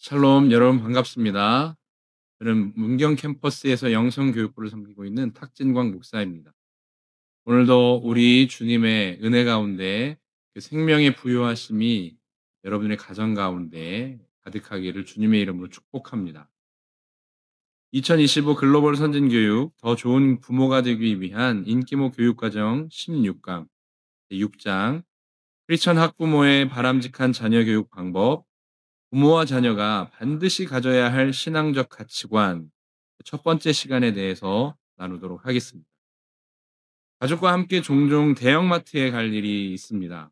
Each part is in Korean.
샬롬, 여러분 반갑습니다. 저는 문경 캠퍼스에서 영성 교육부를 섬기고 있는 탁진광 목사입니다. 오늘도 우리 주님의 은혜 가운데 그 생명의 부요하심이 여러분의 가정 가운데 가득하기를 주님의 이름으로 축복합니다. 2025 글로벌 선진교육 더 좋은 부모가 되기 위한 인기모 교육과정 16강 6장 크리스천 학부모의 바람직한 자녀 교육 방법, 부모와 자녀가 반드시 가져야 할 신앙적 가치관, 첫 번째 시간에 대해서 나누도록 하겠습니다. 가족과 함께 종종 대형마트에 갈 일이 있습니다.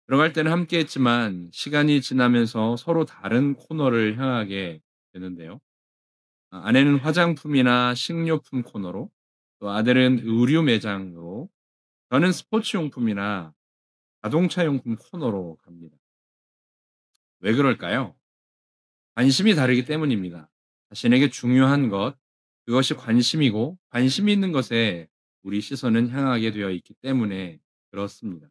들어갈 때는 함께 했지만 시간이 지나면서 서로 다른 코너를 향하게 되는데요. 아내는 화장품이나 식료품 코너로, 또 아들은 의류 매장으로, 저는 스포츠용품이나 자동차용품 코너로 갑니다. 왜 그럴까요? 관심이 다르기 때문입니다. 자신에게 중요한 것, 그것이 관심이고 관심이 있는 것에 우리 시선은 향하게 되어 있기 때문에 그렇습니다.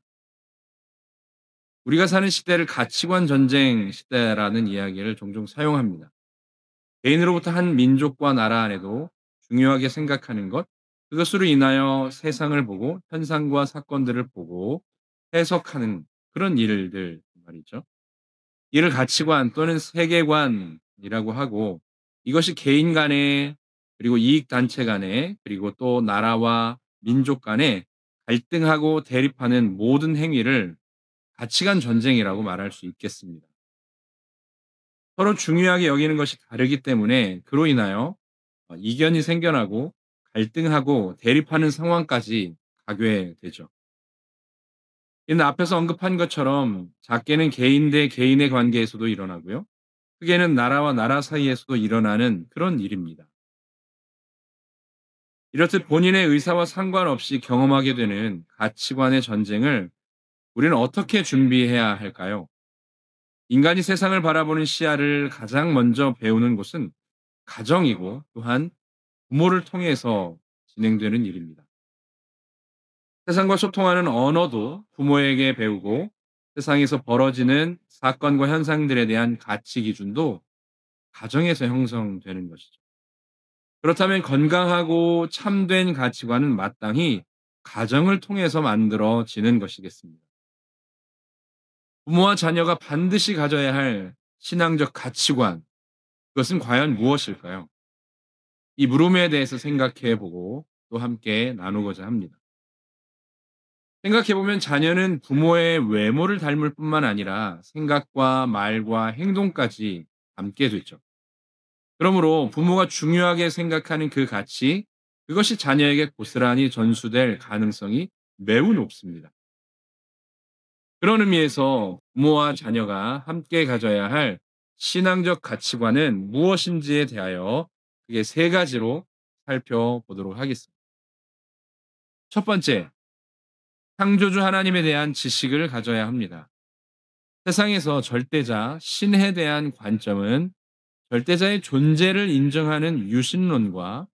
우리가 사는 시대를 가치관 전쟁 시대라는 이야기를 종종 사용합니다. 개인으로부터 한 민족과 나라 안에도 중요하게 생각하는 것, 그것으로 인하여 세상을 보고 현상과 사건들을 보고 해석하는 그런 일들 말이죠. 이를 가치관 또는 세계관이라고 하고, 이것이 개인 간에, 그리고 이익 단체 간에, 그리고 또 나라와 민족 간에 갈등하고 대립하는 모든 행위를 가치관 전쟁이라고 말할 수 있겠습니다. 서로 중요하게 여기는 것이 다르기 때문에 그로 인하여 이견이 생겨나고 갈등하고 대립하는 상황까지 가게 되죠. 이는 앞에서 언급한 것처럼 작게는 개인 대 개인의 관계에서도 일어나고요. 크게는 나라와 나라 사이에서도 일어나는 그런 일입니다. 이렇듯 본인의 의사와 상관없이 경험하게 되는 가치관의 전쟁을 우리는 어떻게 준비해야 할까요? 인간이 세상을 바라보는 시야를 가장 먼저 배우는 곳은 가정이고, 또한 부모를 통해서 진행되는 일입니다. 세상과 소통하는 언어도 부모에게 배우고, 세상에서 벌어지는 사건과 현상들에 대한 가치 기준도 가정에서 형성되는 것이죠. 그렇다면 건강하고 참된 가치관은 마땅히 가정을 통해서 만들어지는 것이겠습니다. 부모와 자녀가 반드시 가져야 할 신앙적 가치관, 그것은 과연 무엇일까요? 이 물음에 대해서 생각해 보고 또 함께 나누고자 합니다. 생각해 보면 자녀는 부모의 외모를 닮을 뿐만 아니라 생각과 말과 행동까지 닮게 되죠. 그러므로 부모가 중요하게 생각하는 그 가치, 그것이 자녀에게 고스란히 전수될 가능성이 매우 높습니다. 그런 의미에서 부모와 자녀가 함께 가져야 할 신앙적 가치관은 무엇인지에 대하여 크게 세 가지로 살펴보도록 하겠습니다. 첫 번째, 창조주 하나님에 대한 지식을 가져야 합니다. 세상에서 절대자, 신에 대한 관점은 절대자의 존재를 인정하는 유신론과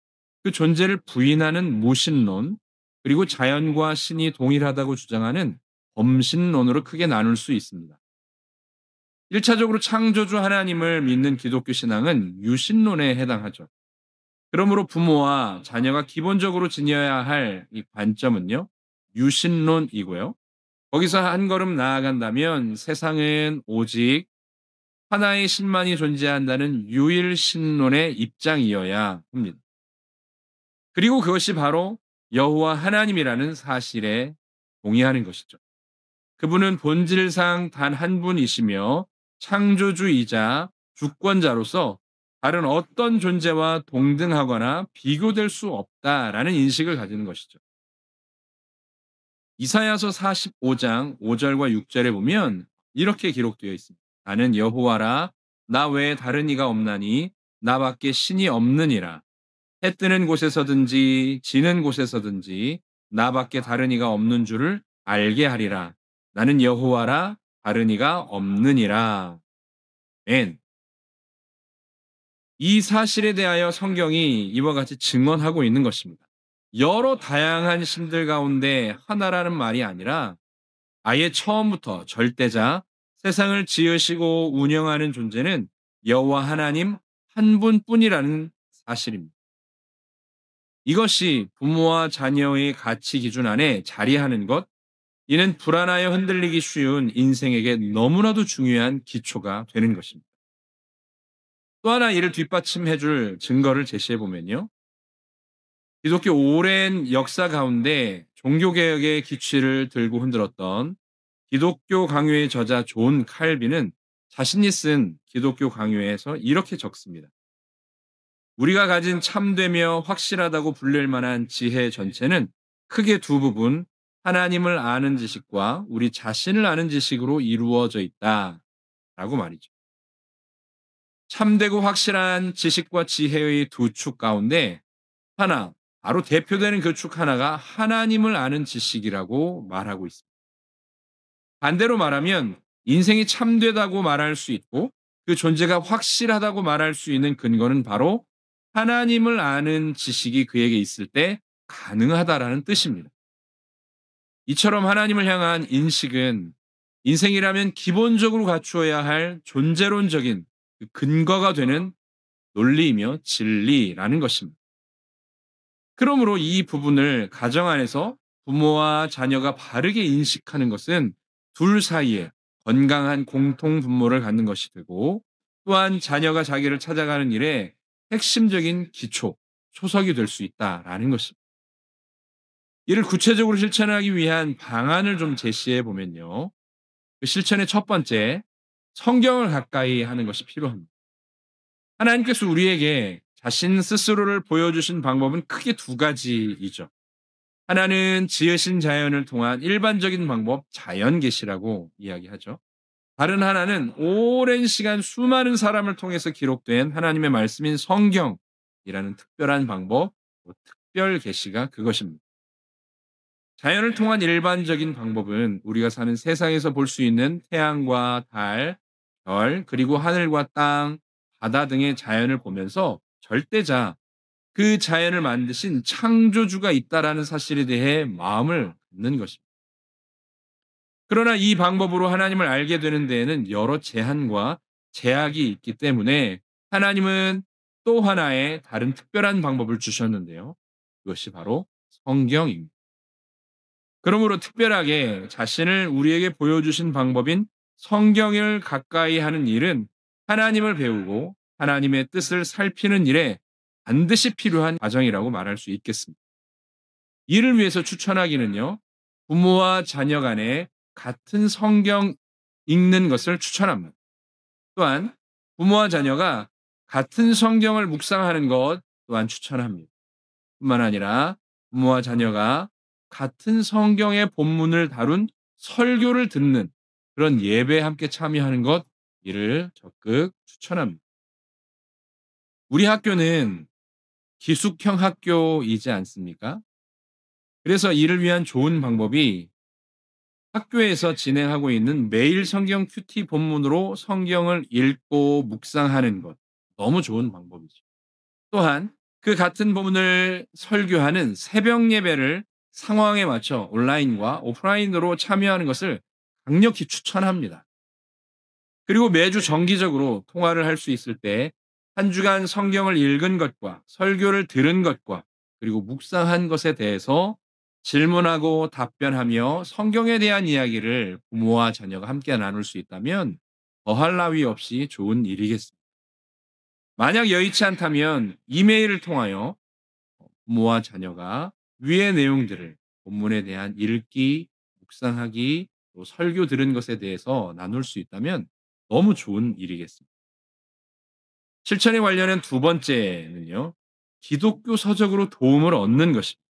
그 존재를 부인하는 무신론, 그리고 자연과 신이 동일하다고 주장하는 범신론으로 크게 나눌 수 있습니다. 1차적으로 창조주 하나님을 믿는 기독교 신앙은 유신론에 해당하죠. 그러므로 부모와 자녀가 기본적으로 지녀야 할 이 관점은요, 유신론이고요. 거기서 한 걸음 나아간다면 세상은 오직 하나의 신만이 존재한다는 유일신론의 입장이어야 합니다. 그리고 그것이 바로 여호와 하나님이라는 사실에 동의하는 것이죠. 그분은 본질상 단 한 분이시며 창조주이자 주권자로서 다른 어떤 존재와 동등하거나 비교될 수 없다라는 인식을 가지는 것이죠. 이사야서 45장 5절과 6절에 보면 이렇게 기록되어 있습니다. 나는 여호와라, 나 외에 다른 이가 없나니 나밖에 신이 없느니라. 해 뜨는 곳에서든지 지는 곳에서든지 나밖에 다른 이가 없는 줄을 알게 하리라. 나는 여호와라, 다른 이가 없느니라. 맨. 이 사실에 대하여 성경이 이와 같이 증언하고 있는 것입니다. 여러 다양한 신들 가운데 하나라는 말이 아니라 아예 처음부터 절대자, 세상을 지으시고 운영하는 존재는 여호와 하나님 한 분뿐이라는 사실입니다. 이것이 부모와 자녀의 가치 기준 안에 자리하는 것, 이는 불안하여 흔들리기 쉬운 인생에게 너무나도 중요한 기초가 되는 것입니다. 또 하나 이를 뒷받침해 줄 증거를 제시해 보면요. 기독교 오랜 역사 가운데 종교개혁의 기치를 들고 흔들었던 기독교 강요의 저자 존 칼빈은 자신이 쓴 기독교 강요에서 이렇게 적습니다. 우리가 가진 참되며 확실하다고 불릴 만한 지혜 전체는 크게 두 부분, 하나님을 아는 지식과 우리 자신을 아는 지식으로 이루어져 있다. 라고 말이죠. 참되고 확실한 지식과 지혜의 두 축 가운데 하나, 바로 대표되는 그 축 하나가 하나님을 아는 지식이라고 말하고 있습니다. 반대로 말하면 인생이 참되다고 말할 수 있고 그 존재가 확실하다고 말할 수 있는 근거는 바로 하나님을 아는 지식이 그에게 있을 때 가능하다라는 뜻입니다. 이처럼 하나님을 향한 인식은 인생이라면 기본적으로 갖추어야 할 존재론적인 그 근거가 되는 논리이며 진리라는 것입니다. 그러므로 이 부분을 가정 안에서 부모와 자녀가 바르게 인식하는 것은 둘 사이에 건강한 공통 분모를 갖는 것이 되고 또한 자녀가 자기를 찾아가는 일에 핵심적인 기초, 초석이 될 수 있다라는 것입니다. 이를 구체적으로 실천하기 위한 방안을 좀 제시해 보면요. 그 실천의 첫 번째, 성경을 가까이 하는 것이 필요합니다. 하나님께서 우리에게 자신 스스로를 보여주신 방법은 크게 두 가지이죠. 하나는 지으신 자연을 통한 일반적인 방법, 자연 계시라고 이야기하죠. 다른 하나는 오랜 시간 수많은 사람을 통해서 기록된 하나님의 말씀인 성경이라는 특별한 방법, 특별 계시가 그것입니다. 자연을 통한 일반적인 방법은 우리가 사는 세상에서 볼 수 있는 태양과 달, 별, 그리고 하늘과 땅, 바다 등의 자연을 보면서 절대자, 그 자연을 만드신 창조주가 있다라는 사실에 대해 마음을 갖는 것입니다. 그러나 이 방법으로 하나님을 알게 되는 데에는 여러 제한과 제약이 있기 때문에 하나님은 또 하나의 다른 특별한 방법을 주셨는데요. 그것이 바로 성경입니다. 그러므로 특별하게 자신을 우리에게 보여주신 방법인 성경을 가까이 하는 일은 하나님을 배우고 하나님의 뜻을 살피는 일에 반드시 필요한 과정이라고 말할 수 있겠습니다. 이를 위해서 추천하기는요, 부모와 자녀 간에 같은 성경 읽는 것을 추천합니다. 또한 부모와 자녀가 같은 성경을 묵상하는 것 또한 추천합니다. 뿐만 아니라 부모와 자녀가 같은 성경의 본문을 다룬 설교를 듣는 그런 예배에 함께 참여하는 것, 이를 적극 추천합니다. 우리 학교는 기숙형 학교이지 않습니까? 그래서 이를 위한 좋은 방법이 학교에서 진행하고 있는 매일 성경 큐티 본문으로 성경을 읽고 묵상하는 것. 너무 좋은 방법이죠. 또한 그 같은 본문을 설교하는 새벽 예배를 상황에 맞춰 온라인과 오프라인으로 참여하는 것을 강력히 추천합니다. 그리고 매주 정기적으로 통화를 할 수 있을 때 한 주간 성경을 읽은 것과 설교를 들은 것과 그리고 묵상한 것에 대해서 질문하고 답변하며 성경에 대한 이야기를 부모와 자녀가 함께 나눌 수 있다면 더할 나위 없이 좋은 일이겠습니다. 만약 여의치 않다면 이메일을 통하여 부모와 자녀가 위의 내용들을 본문에 대한 읽기, 묵상하기, 또 설교 들은 것에 대해서 나눌 수 있다면 너무 좋은 일이겠습니다. 실천에 관련한 두 번째는요, 기독교 서적으로 도움을 얻는 것입니다.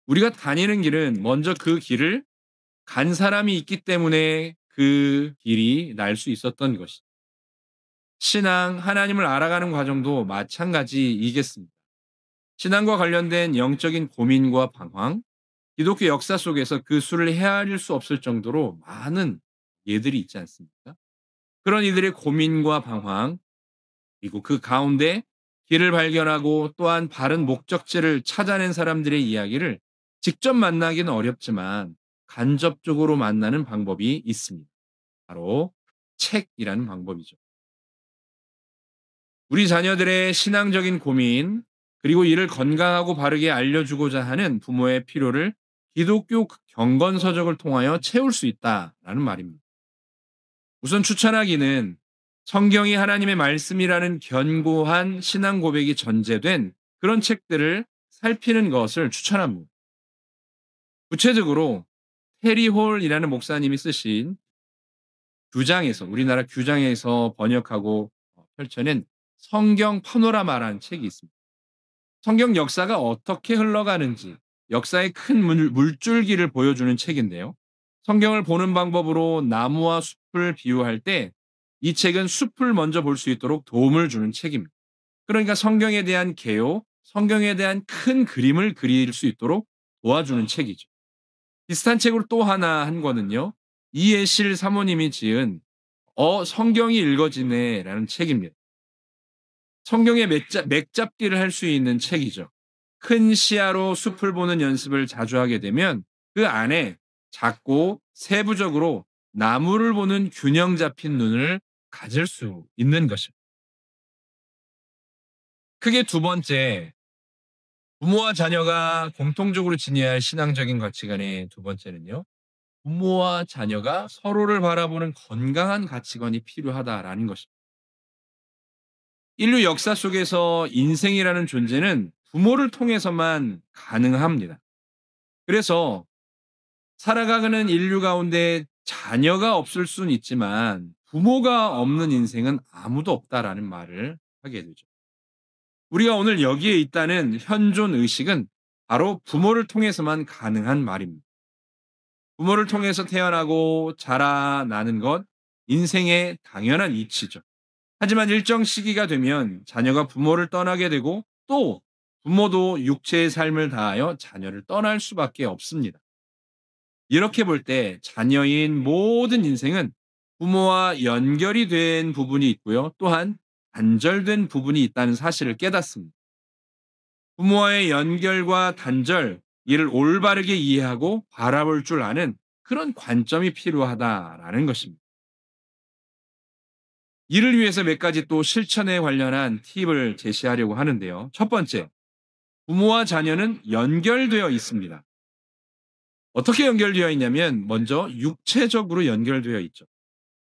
우리가 다니는 길은 먼저 그 길을 간 사람이 있기 때문에 그 길이 날 수 있었던 것이죠. 신앙, 하나님을 알아가는 과정도 마찬가지이겠습니다. 신앙과 관련된 영적인 고민과 방황, 기독교 역사 속에서 그 수를 헤아릴 수 없을 정도로 많은 예들이 있지 않습니까? 그런 이들의 고민과 방황, 그리고 그 가운데 길을 발견하고 또한 바른 목적지를 찾아낸 사람들의 이야기를 직접 만나기는 어렵지만 간접적으로 만나는 방법이 있습니다. 바로 책이라는 방법이죠. 우리 자녀들의 신앙적인 고민, 그리고 이를 건강하고 바르게 알려주고자 하는 부모의 필요를 기독교 경건서적을 통하여 채울 수 있다라는 말입니다. 우선 추천하기는 성경이 하나님의 말씀이라는 견고한 신앙 고백이 전제된 그런 책들을 살피는 것을 추천합니다. 구체적으로 테리 홀이라는 목사님이 쓰신 규장에서 우리나라 규장에서 번역하고 펼쳐낸 성경 파노라마라는 책이 있습니다. 성경 역사가 어떻게 흘러가는지 역사의 큰 물줄기를 보여주는 책인데요. 성경을 보는 방법으로 나무와 숲을 비유할 때 이 책은 숲을 먼저 볼 수 있도록 도움을 주는 책입니다. 그러니까 성경에 대한 개요, 성경에 대한 큰 그림을 그릴 수 있도록 도와주는 책이죠. 비슷한 책으로 또 하나 한 거는요. 이예실 사모님이 지은 성경이 읽어지네라는 책입니다. 성경의 맥잡기를 할 수 있는 책이죠. 큰 시야로 숲을 보는 연습을 자주 하게 되면 그 안에 작고 세부적으로 나무를 보는 균형 잡힌 눈을 가질 수 있는 것입니다. 크게 두 번째, 부모와 자녀가 공통적으로 지녀야 할 신앙적인 가치관의 두 번째는요. 부모와 자녀가 서로를 바라보는 건강한 가치관이 필요하다라는 것입니다. 인류 역사 속에서 인생이라는 존재는 부모를 통해서만 가능합니다. 그래서 살아가는 인류 가운데 자녀가 없을 수는 있지만 부모가 없는 인생은 아무도 없다라는 말을 하게 되죠. 우리가 오늘 여기에 있다는 현존 의식은 바로 부모를 통해서만 가능한 말입니다. 부모를 통해서 태어나고 자라나는 것, 인생의 당연한 이치죠. 하지만 일정 시기가 되면 자녀가 부모를 떠나게 되고 또 부모도 육체의 삶을 다하여 자녀를 떠날 수밖에 없습니다. 이렇게 볼 때 자녀인 모든 인생은 부모와 연결이 된 부분이 있고요. 또한 단절된 부분이 있다는 사실을 깨닫습니다. 부모와의 연결과 단절, 이를 올바르게 이해하고 바라볼 줄 아는 그런 관점이 필요하다라는 것입니다. 이를 위해서 몇 가지 또 실천에 관련한 팁을 제시하려고 하는데요. 첫 번째, 부모와 자녀는 연결되어 있습니다. 어떻게 연결되어 있냐면 먼저 육체적으로 연결되어 있죠.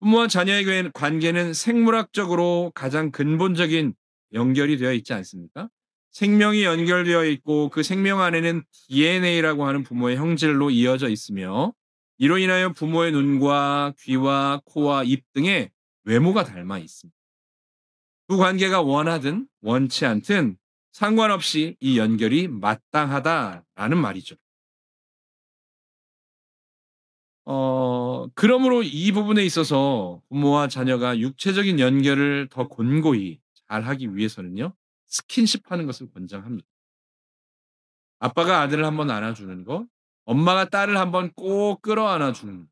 부모와 자녀의 관계는 생물학적으로 가장 근본적인 연결이 되어 있지 않습니까? 생명이 연결되어 있고 그 생명 안에는 DNA라고 하는 부모의 형질로 이어져 있으며 이로 인하여 부모의 눈과 귀와 코와 입 등의 외모가 닮아 있습니다. 두 관계가 원하든 원치 않든 상관없이 이 연결이 마땅하다라는 말이죠. 그러므로 이 부분에 있어서 부모와 자녀가 육체적인 연결을 더 곤고히 잘하기 위해서는요. 스킨십 하는 것을 권장합니다. 아빠가 아들을 한번 안아주는 것, 엄마가 딸을 한번 꼭 끌어안아 주는 것,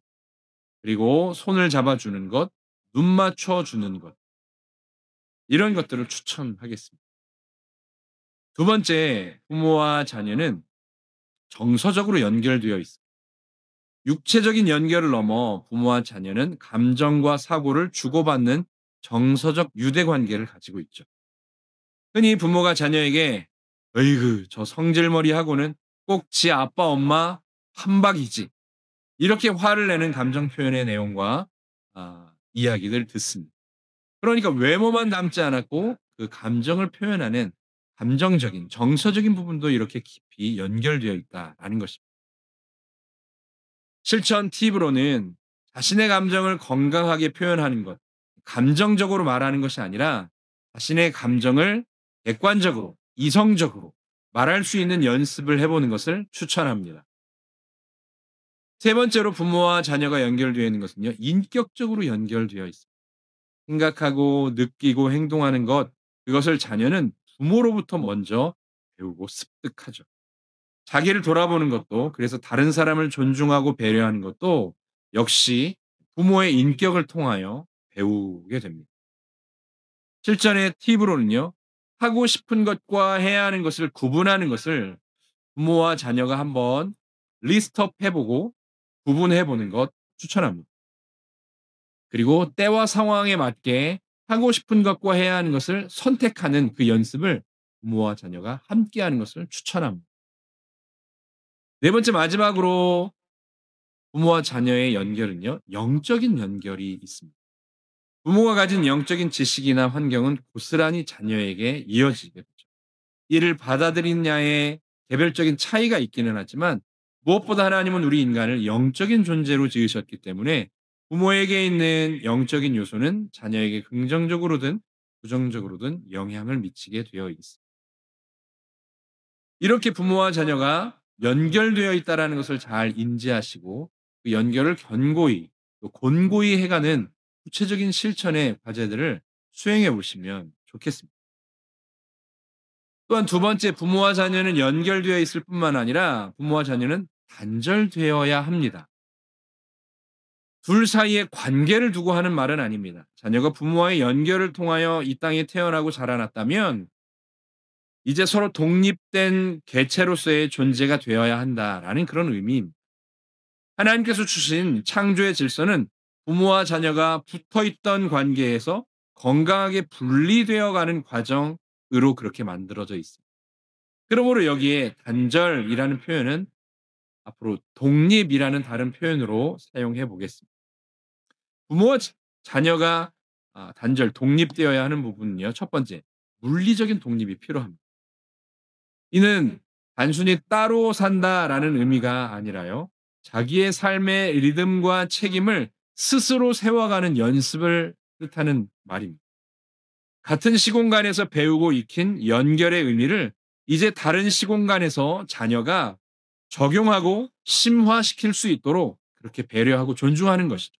그리고 손을 잡아주는 것, 눈 맞춰주는 것, 이런 것들을 추천하겠습니다. 두 번째, 부모와 자녀는 정서적으로 연결되어 있습니다. 육체적인 연결을 넘어 부모와 자녀는 감정과 사고를 주고받는 정서적 유대 관계를 가지고 있죠. 흔히 부모가 자녀에게 "어이구, 저 성질머리하고는 꼭 지 아빠 엄마 판박이지." 이렇게 화를 내는 감정 표현의 내용과 이야기를 듣습니다. 그러니까 외모만 닮지 않았고 그 감정을 표현하는 감정적인 정서적인 부분도 이렇게 깊이 연결되어 있다라는 것입니다. 실천 팁으로는 자신의 감정을 건강하게 표현하는 것, 감정적으로 말하는 것이 아니라 자신의 감정을 객관적으로, 이성적으로 말할 수 있는 연습을 해보는 것을 추천합니다. 세 번째로 부모와 자녀가 연결되어 있는 것은요, 인격적으로 연결되어 있습니다. 생각하고 느끼고 행동하는 것, 그것을 자녀는 부모로부터 먼저 배우고 습득하죠. 자기를 돌아보는 것도, 그래서 다른 사람을 존중하고 배려하는 것도 역시 부모의 인격을 통하여 배우게 됩니다. 실전의 팁으로는요, 하고 싶은 것과 해야 하는 것을 구분하는 것을 부모와 자녀가 한번 리스트업 해보고 구분해보는 것 추천합니다. 그리고 때와 상황에 맞게 하고 싶은 것과 해야 하는 것을 선택하는 그 연습을 부모와 자녀가 함께하는 것을 추천합니다. 네 번째 마지막으로 부모와 자녀의 연결은요, 영적인 연결이 있습니다. 부모가 가진 영적인 지식이나 환경은 고스란히 자녀에게 이어지게 되죠. 이를 받아들이느냐의 개별적인 차이가 있기는 하지만 무엇보다 하나님은 우리 인간을 영적인 존재로 지으셨기 때문에 부모에게 있는 영적인 요소는 자녀에게 긍정적으로든 부정적으로든 영향을 미치게 되어 있습니다. 이렇게 부모와 자녀가 연결되어 있다는 것을 잘 인지하시고 그 연결을 견고히 또 곤고히 해가는 구체적인 실천의 과제들을 수행해 보시면 좋겠습니다. 또한 두 번째, 부모와 자녀는 연결되어 있을 뿐만 아니라 부모와 자녀는 단절되어야 합니다. 둘 사이에 관계를 두고 하는 말은 아닙니다. 자녀가 부모와의 연결을 통하여 이 땅에 태어나고 자라났다면 이제 서로 독립된 개체로서의 존재가 되어야 한다라는 그런 의미입니다. 하나님께서 주신 창조의 질서는 부모와 자녀가 붙어 있던 관계에서 건강하게 분리되어 가는 과정으로 그렇게 만들어져 있습니다. 그러므로 여기에 단절이라는 표현은 앞으로 독립이라는 다른 표현으로 사용해 보겠습니다. 부모와 자녀가 단절, 독립되어야 하는 부분은요. 첫 번째, 물리적인 독립이 필요합니다. 이는 단순히 따로 산다라는 의미가 아니라요. 자기의 삶의 리듬과 책임을 스스로 세워가는 연습을 뜻하는 말입니다. 같은 시공간에서 배우고 익힌 연결의 의미를 이제 다른 시공간에서 자녀가 적용하고 심화시킬 수 있도록 그렇게 배려하고 존중하는 것이죠.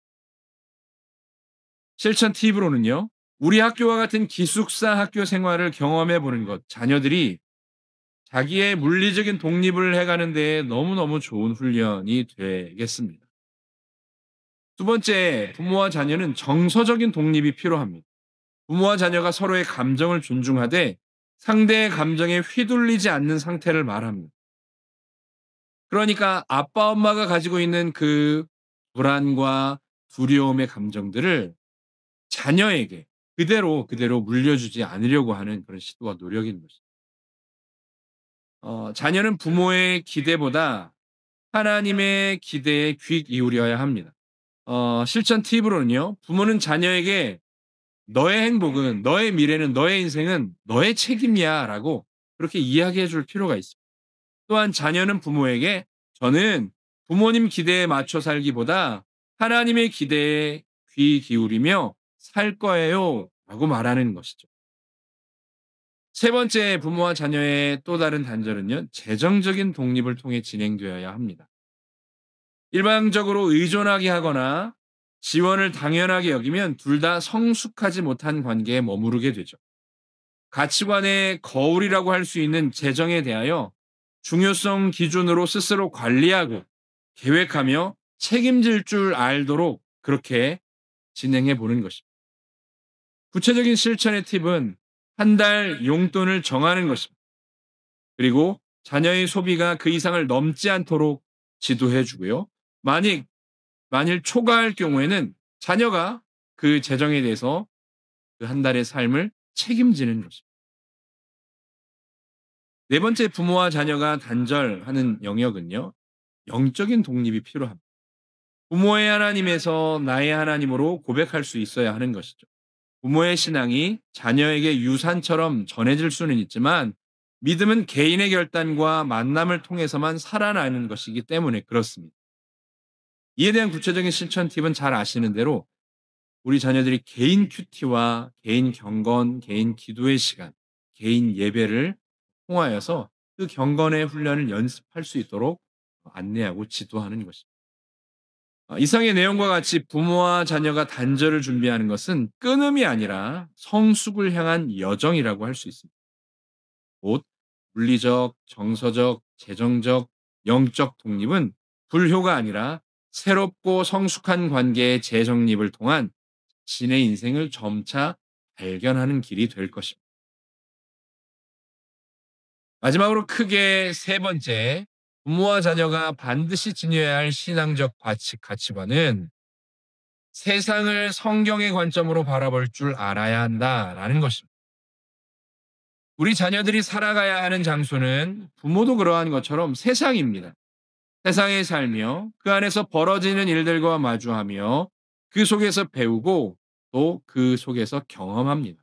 실천 팁으로는요. 우리 학교와 같은 기숙사 학교 생활을 경험해 보는 것, 자녀들이 자기의 물리적인 독립을 해가는 데에 너무너무 좋은 훈련이 되겠습니다. 두 번째, 부모와 자녀는 정서적인 독립이 필요합니다. 부모와 자녀가 서로의 감정을 존중하되 상대의 감정에 휘둘리지 않는 상태를 말합니다. 그러니까 아빠, 엄마가 가지고 있는 그 불안과 두려움의 감정들을 자녀에게 그대로 물려주지 않으려고 하는 그런 시도와 노력인 것입니다. 자녀는 부모의 기대보다 하나님의 기대에 귀 기울여야 합니다. 실천 팁으로는요. 부모는 자녀에게 "너의 행복은, 너의 미래는, 너의 인생은 너의 책임이야."라고 그렇게 이야기해 줄 필요가 있습니다. 또한 자녀는 부모에게 "저는 부모님 기대에 맞춰 살기보다 하나님의 기대에 귀 기울이며 살 거예요."라고 말하는 것이죠. 세 번째, 부모와 자녀의 또 다른 단절은요. 재정적인 독립을 통해 진행되어야 합니다. 일방적으로 의존하게 하거나 지원을 당연하게 여기면 둘 다 성숙하지 못한 관계에 머무르게 되죠. 가치관의 거울이라고 할 수 있는 재정에 대하여 중요성 기준으로 스스로 관리하고 계획하며 책임질 줄 알도록 그렇게 진행해 보는 것입니다. 구체적인 실천의 팁은 한 달 용돈을 정하는 것입니다. 그리고 자녀의 소비가 그 이상을 넘지 않도록 지도해 주고요. 만일 초과할 경우에는 자녀가 그 재정에 대해서 그 한 달의 삶을 책임지는 것입니다. 네 번째, 부모와 자녀가 단절하는 영역은요. 영적인 독립이 필요합니다. 부모의 하나님에서 나의 하나님으로 고백할 수 있어야 하는 것이죠. 부모의 신앙이 자녀에게 유산처럼 전해질 수는 있지만 믿음은 개인의 결단과 만남을 통해서만 살아나는 것이기 때문에 그렇습니다. 이에 대한 구체적인 실천 팁은 잘 아시는 대로 우리 자녀들이 개인 큐티와 개인 경건, 개인 기도의 시간, 개인 예배를 통하여서 그 경건의 훈련을 연습할 수 있도록 안내하고 지도하는 것입니다. 이상의 내용과 같이 부모와 자녀가 단절을 준비하는 것은 끊음이 아니라 성숙을 향한 여정이라고 할 수 있습니다. 곧 물리적, 정서적, 재정적, 영적 독립은 불효가 아니라 새롭고 성숙한 관계의 재정립을 통한 신의 인생을 점차 발견하는 길이 될 것입니다. 마지막으로 크게 세 번째, 부모와 자녀가 반드시 지녀야 할 신앙적 가치관은 세상을 성경의 관점으로 바라볼 줄 알아야 한다라는 것입니다. 우리 자녀들이 살아가야 하는 장소는 부모도 그러한 것처럼 세상입니다. 세상에 살며 그 안에서 벌어지는 일들과 마주하며 그 속에서 배우고 또 그 속에서 경험합니다.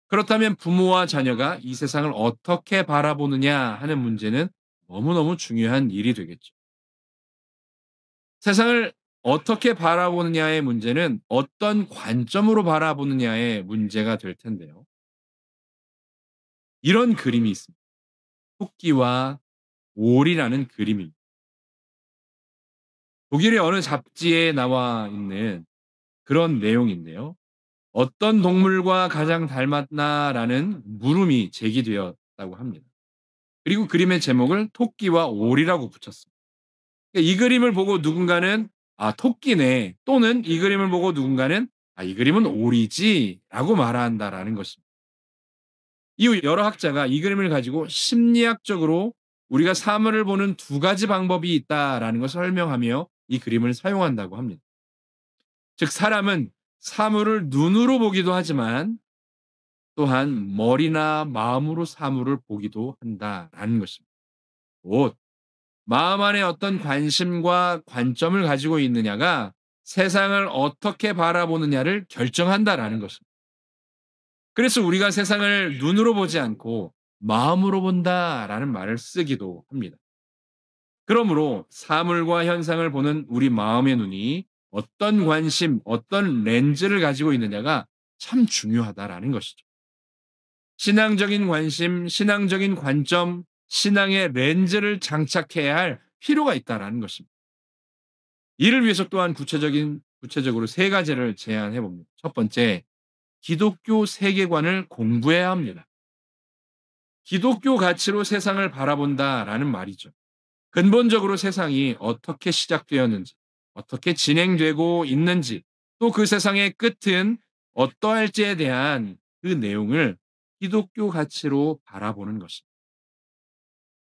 그렇다면 부모와 자녀가 이 세상을 어떻게 바라보느냐 하는 문제는 너무너무 중요한 일이 되겠죠. 세상을 어떻게 바라보느냐의 문제는 어떤 관점으로 바라보느냐의 문제가 될 텐데요. 이런 그림이 있습니다. 토끼와 오리라는 그림입니다. 독일의 어느 잡지에 나와 있는 그런 내용인데요. 어떤 동물과 가장 닮았나라는 물음이 제기되었다고 합니다. 그리고 그림의 제목을 토끼와 오리라고 붙였습니다. 이 그림을 보고 누군가는 아, 토끼네. 또는 이 그림을 보고 누군가는 아, 이 그림은 오리지라고 말한다라는 것입니다. 이후 여러 학자가 이 그림을 가지고 심리학적으로 우리가 사물을 보는 두 가지 방법이 있다라는 것을 설명하며 이 그림을 사용한다고 합니다. 즉, 사람은 사물을 눈으로 보기도 하지만 또한 머리나 마음으로 사물을 보기도 한다라는 것입니다. 곧 마음 안에 어떤 관심과 관점을 가지고 있느냐가 세상을 어떻게 바라보느냐를 결정한다라는 것입니다. 그래서 우리가 세상을 눈으로 보지 않고 마음으로 본다라는 말을 쓰기도 합니다. 그러므로 사물과 현상을 보는 우리 마음의 눈이 어떤 관심, 어떤 렌즈를 가지고 있느냐가 참 중요하다라는 것이죠. 신앙적인 관심, 신앙적인 관점, 신앙의 렌즈를 장착해야 할 필요가 있다라는 것입니다. 이를 위해서 또한 구체적으로 세 가지를 제안해 봅니다. 첫 번째, 기독교 세계관을 공부해야 합니다. 기독교 가치로 세상을 바라본다라는 말이죠. 근본적으로 세상이 어떻게 시작되었는지, 어떻게 진행되고 있는지, 또 그 세상의 끝은 어떠할지에 대한 그 내용을 기독교 가치로 바라보는 것입니다.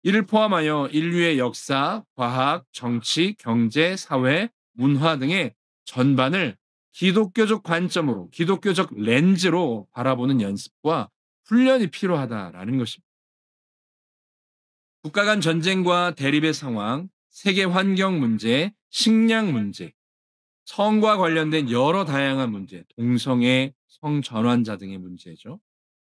이를 포함하여 인류의 역사, 과학, 정치, 경제, 사회, 문화 등의 전반을 기독교적 관점으로, 기독교적 렌즈로 바라보는 연습과 훈련이 필요하다라는 것입니다. 국가 간 전쟁과 대립의 상황, 세계 환경 문제, 식량 문제, 성과 관련된 여러 다양한 문제, 동성애, 성전환자 등의 문제죠.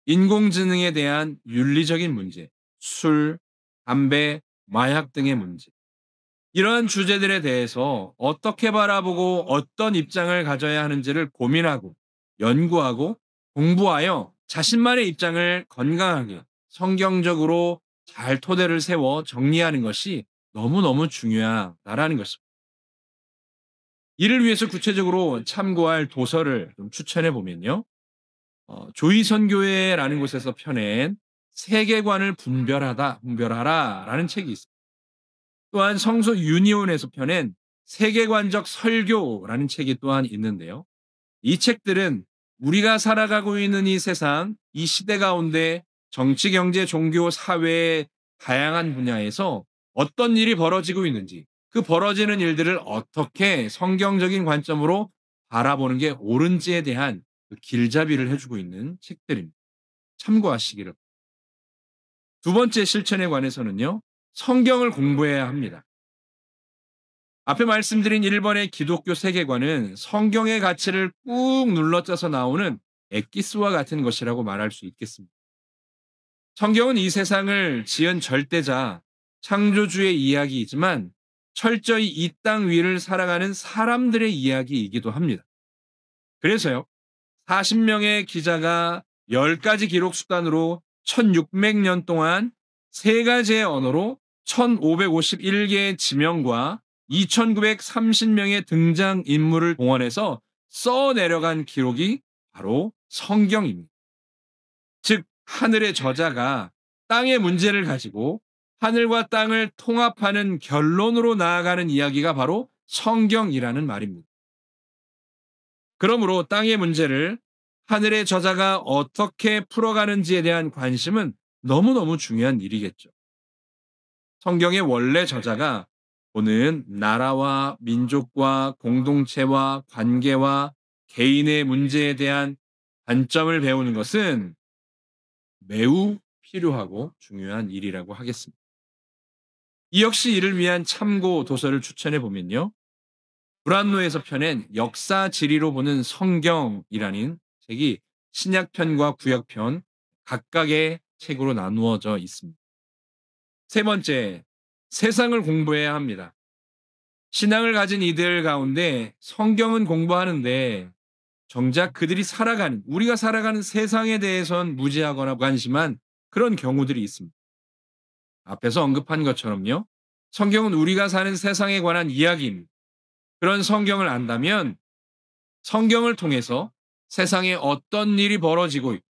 인공지능에 대한 윤리적인 문제, 술, 담배, 마약 등의 문제. 이러한 주제들에 대해서 어떻게 바라보고 어떤 입장을 가져야 하는지를 고민하고 연구하고 공부하여 자신만의 입장을 건강하게 성경적으로 잘 토대를 세워 정리하는 것이 너무너무 중요하다라는 것입니다. 이를 위해서 구체적으로 참고할 도서를 좀 추천해 보면요. 조이선교회라는 곳에서 펴낸 세계관을 분별하라라는 책이 있습니다. 또한 성서 유니온에서 펴낸 세계관적 설교라는 책이 또한 있는데요. 이 책들은 우리가 살아가고 있는 이 세상, 이 시대 가운데 정치, 경제, 종교, 사회의 다양한 분야에서 어떤 일이 벌어지고 있는지, 그 벌어지는 일들을 어떻게 성경적인 관점으로 바라보는 게 옳은지에 대한 그 길잡이를 해주고 있는 책들입니다. 참고하시기를. 두 번째 실천에 관해서는요, 성경을 공부해야 합니다. 앞에 말씀드린 1번의 기독교 세계관은 성경의 가치를 꾹 눌러짜서 나오는 엑기스와 같은 것이라고 말할 수 있겠습니다. 성경은 이 세상을 지은 절대자, 창조주의 이야기이지만 철저히 이 땅 위를 살아가는 사람들의 이야기이기도 합니다. 그래서요, 40명의 기자가 10가지 기록 수단으로 1600년 동안 3가지의 언어로 1551개의 지명과 2930명의 등장인물을 동원해서 써내려간 기록이 바로 성경입니다. 즉, 하늘의 저자가 땅의 문제를 가지고 하늘과 땅을 통합하는 결론으로 나아가는 이야기가 바로 성경이라는 말입니다. 그러므로 땅의 문제를 하늘의 저자가 어떻게 풀어가는지에 대한 관심은 너무너무 중요한 일이겠죠. 성경의 원래 저자가 보는 나라와 민족과 공동체와 관계와 개인의 문제에 대한 관점을 배우는 것은 매우 필요하고 중요한 일이라고 하겠습니다. 이 역시 이를 위한 참고 도서를 추천해 보면요. 브란노에서 펴낸 역사 지리로 보는 성경이라는 책이 신약편과 구약편 각각의 책으로 나누어져 있습니다. 세 번째, 세상을 공부해야 합니다. 신앙을 가진 이들 가운데 성경은 공부하는데 정작 그들이 살아가는, 우리가 살아가는 세상에 대해선 무지하거나 무관심한 그런 경우들이 있습니다. 앞에서 언급한 것처럼요. 성경은 우리가 사는 세상에 관한 이야기입니다. 그런 성경을 안다면 성경을 통해서 세상에 어떤 일이 벌어지고 있고,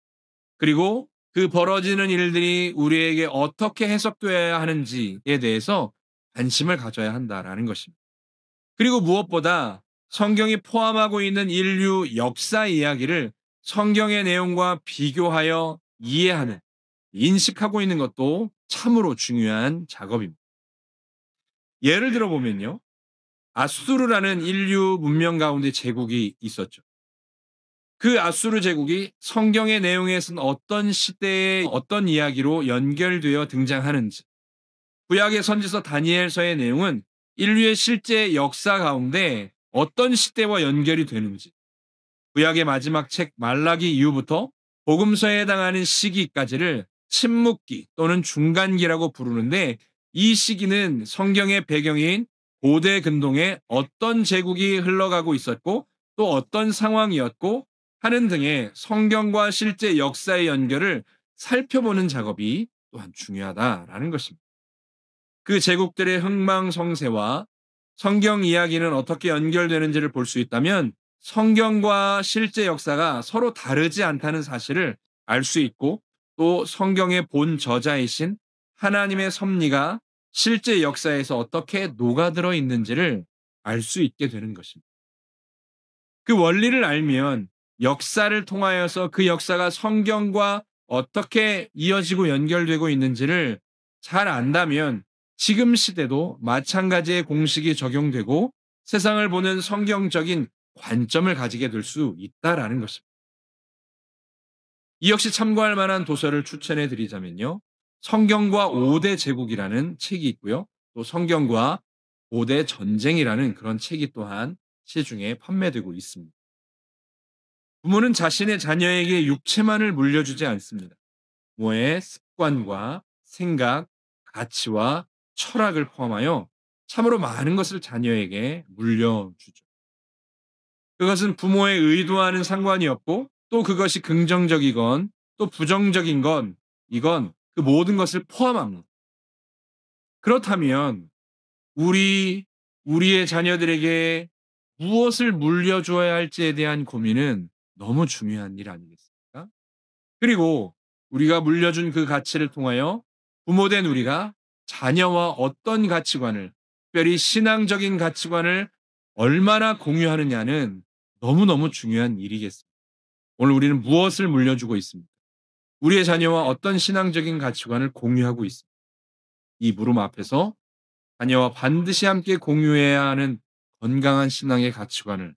그리고 그 벌어지는 일들이 우리에게 어떻게 해석되어야 하는지에 대해서 관심을 가져야 한다라는 것입니다. 그리고 무엇보다 성경이 포함하고 있는 인류 역사 이야기를 성경의 내용과 비교하여 이해하는, 인식하고 있는 것도 참으로 중요한 작업입니다. 예를 들어 보면요. 아수르라는 인류 문명 가운데 제국이 있었죠. 그 아수르 제국이 성경의 내용에서는 어떤 시대의 어떤 이야기로 연결되어 등장하는지, 구약의 선지서 다니엘서의 내용은 인류의 실제 역사 가운데 어떤 시대와 연결이 되는지, 구약의 마지막 책 말라기 이후부터 복음서에 해당하는 시기까지를 침묵기 또는 중간기라고 부르는데, 이 시기는 성경의 배경인 고대 근동에 어떤 제국이 흘러가고 있었고 또 어떤 상황이었고 하는 등의 성경과 실제 역사의 연결을 살펴보는 작업이 또한 중요하다라는 것입니다. 그 제국들의 흥망성쇠와 성경 이야기는 어떻게 연결되는지를 볼 수 있다면 성경과 실제 역사가 서로 다르지 않다는 사실을 알 수 있고, 또 성경의 본 저자이신 하나님의 섭리가 실제 역사에서 어떻게 녹아들어 있는지를 알 수 있게 되는 것입니다. 그 원리를 알면 역사를 통하여서 그 역사가 성경과 어떻게 이어지고 연결되고 있는지를 잘 안다면 지금 시대도 마찬가지의 공식이 적용되고 세상을 보는 성경적인 관점을 가지게 될 수 있다라는 것입니다. 이 역시 참고할 만한 도서를 추천해 드리자면요. 성경과 5대 제국이라는 책이 있고요. 또 성경과 5대 전쟁이라는 그런 책이 또한 시중에 판매되고 있습니다. 부모는 자신의 자녀에게 육체만을 물려주지 않습니다. 부모의 습관과 생각, 가치와 철학을 포함하여 참으로 많은 것을 자녀에게 물려주죠. 그것은 부모의 의도와는 상관이 없고, 또 그것이 긍정적이건 또 부정적인 건, 이건 그 모든 것을 포함합니다. 그렇다면 우리의 자녀들에게 무엇을 물려줘야 할지에 대한 고민은 너무 중요한 일 아니겠습니까? 그리고 우리가 물려준 그 가치를 통하여 부모된 우리가 자녀와 어떤 가치관을, 특별히 신앙적인 가치관을 얼마나 공유하느냐는 너무너무 중요한 일이겠습니다. 오늘 우리는 무엇을 물려주고 있습니까? 우리의 자녀와 어떤 신앙적인 가치관을 공유하고 있습니까? 이 물음 앞에서 자녀와 반드시 함께 공유해야 하는 건강한 신앙의 가치관을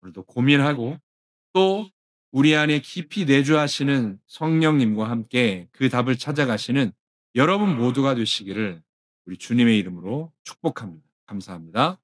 오늘도 고민하고, 또 우리 안에 깊이 내주하시는 성령님과 함께 그 답을 찾아가시는 여러분 모두가 되시기를 우리 주님의 이름으로 축복합니다. 감사합니다.